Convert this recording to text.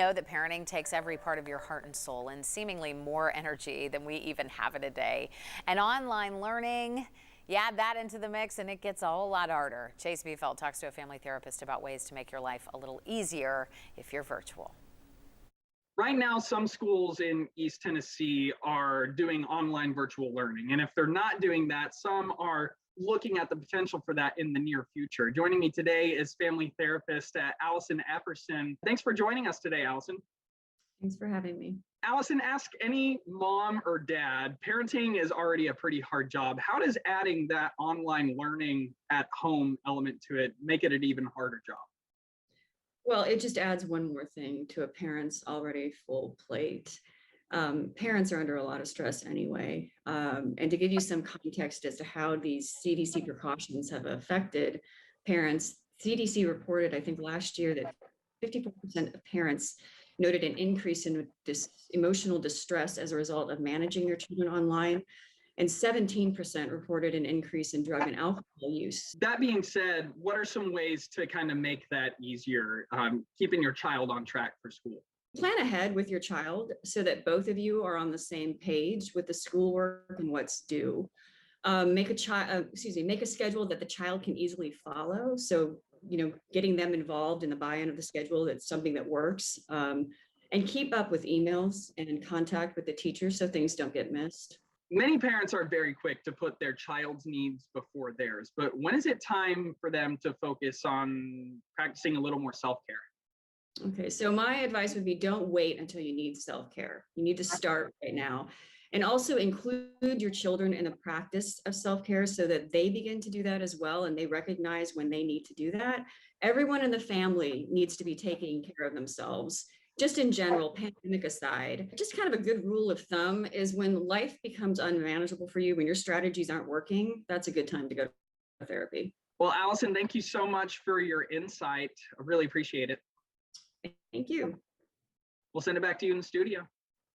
Know that parenting takes every part of your heart and soul and seemingly more energy than we even have in a day. And online learning, you add that into the mix and it gets a whole lot harder. Chase Biefeld talks to a family therapist about ways to make your life a little easier if you're virtual. Right now, some schools in East Tennessee are doing online virtual learning. And if they're not doing that, some are looking at the potential for that in the near future. Joining me today is family therapist Allison Epperson. Thanks for joining us today, Allison. Thanks for having me. Allison, ask any mom or dad, parenting is already a pretty hard job. How does adding that online learning at home element to it make it an even harder job? Well, it just adds one more thing to a parent's already full plate. Parents are under a lot of stress anyway. And to give you some context as to how these CDC precautions have affected parents, CDC reported, I think last year, that 54% of parents noted an increase in emotional distress as a result of managing their children online. And 17% reported an increase in drug and alcohol use. That being said, what are some ways to kind of make that easier, keeping your child on track for school? Plan ahead with your child so that both of you are on the same page with the schoolwork and what's due. Make a schedule that the child can easily follow. So, getting them involved in the buy-in of the schedule, that's something that works. And keep up with emails and in contact with the teacher so things don't get missed. Many parents are very quick to put their child's needs before theirs, but when is it time for them to focus on practicing a little more self-care? Okay, so my advice would be don't wait until you need self-care. You need to start right now. And also include your children in the practice of self-care so that they begin to do that as well and they recognize when they need to do that. Everyone in the family needs to be taking care of themselves. Just in general, pandemic aside, just kind of a good rule of thumb is when life becomes unmanageable for you, when your strategies aren't working, that's a good time to go to therapy. Well, Allison, thank you so much for your insight. I really appreciate it. Thank you. We'll send it back to you in the studio.